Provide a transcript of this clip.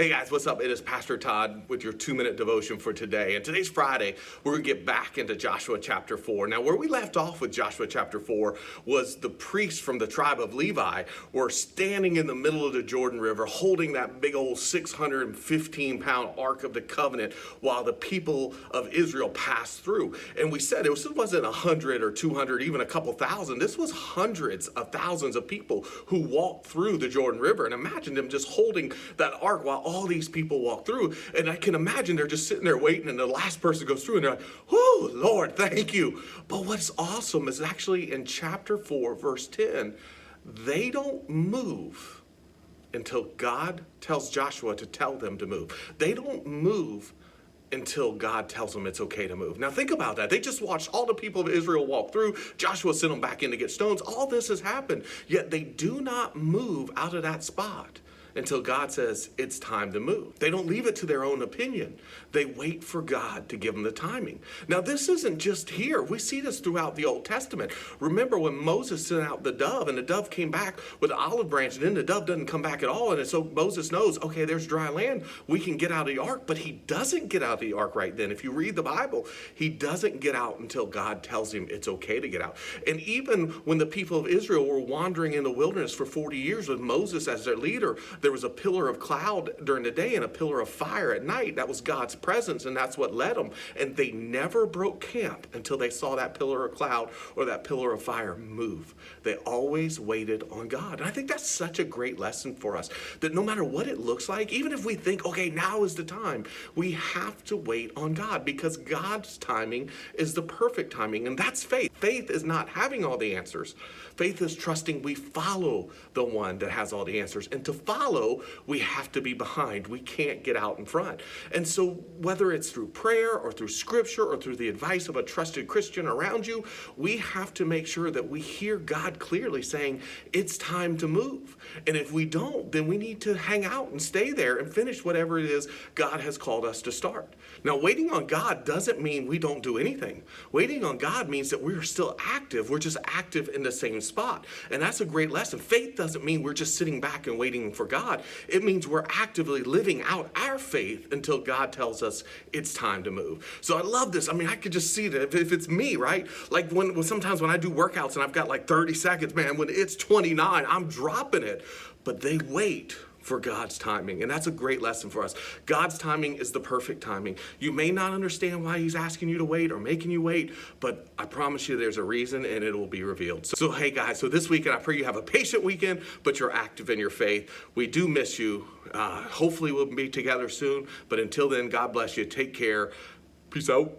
Hey guys, what's up? It is Pastor Todd with your 2-minute devotion for today. And today's Friday. We're going to get back into Joshua chapter 4. Now, where we left off with Joshua chapter 4 was the priests from the tribe of Levi were standing in the middle of the Jordan River holding that big old 615-pound Ark of the Covenant while the people of Israel passed through. And we said it wasn't 100 or 200, even a couple thousand. This was hundreds of thousands of people who walked through the Jordan River. And imagine them just holding that Ark while all these people walk through. And I can imagine they're just sitting there waiting, and the last person goes through and they're like, "Oh, Lord, thank you." But what's awesome is actually in chapter 4, verse 10, they don't move until God tells Joshua to tell them to move. They don't move until God tells them it's okay to move. Now think about that. They just watched all the people of Israel walk through. Joshua sent them back in to get stones. All this has happened, yet they do not move out of that spot until God says it's time to move. They don't leave it to their own opinion. They wait for God to give them the timing. Now this isn't just here. We see this throughout the Old Testament. Remember when Moses sent out the dove, and the dove came back with an olive branch, and then the dove doesn't come back at all. And so Moses knows, okay, there's dry land. We can get out of the ark, but he doesn't get out of the ark right then. If you read the Bible, he doesn't get out until God tells him it's okay to get out. And even when the people of Israel were wandering in the wilderness for 40 years with Moses as their leader, there was a pillar of cloud during the day and a pillar of fire at night. That was God's presence, and that's what led them. And they never broke camp until they saw that pillar of cloud or that pillar of fire move. They always waited on God. And I think that's such a great lesson for us, that no matter what it looks like, even if we think, okay, now is the time, we have to wait on God, because God's timing is the perfect timing, and that's faith. Faith is not having all the answers. Faith is trusting we follow the one that has all the answers. And to follow, we have to be behind. We can't get out in front. And so whether it's through prayer or through scripture or through the advice of a trusted Christian around you, we have to make sure that we hear God clearly saying it's time to move. And if we don't, then we need to hang out and stay there and finish whatever it is God has called us to start. Now, waiting on God doesn't mean we don't do anything. Waiting on God means that we're still active. We're just active in the same spot. And that's a great lesson. Faith doesn't mean we're just sitting back and waiting for God. It means we're actively living out our faith until God tells us it's time to move. So I love this. I mean, I could just see that if it's me, right? Like when sometimes when I do workouts and I've got like 30 seconds, man, when it's 29, I'm dropping it. But they wait for God's timing. And that's a great lesson for us. God's timing is the perfect timing. You may not understand why he's asking you to wait or making you wait, but I promise you there's a reason, and it will be revealed. So hey guys, so this weekend, I pray you have a patient weekend, but you're active in your faith. We do miss you. Hopefully we'll be together soon, but until then, God bless you. Take care. Peace out.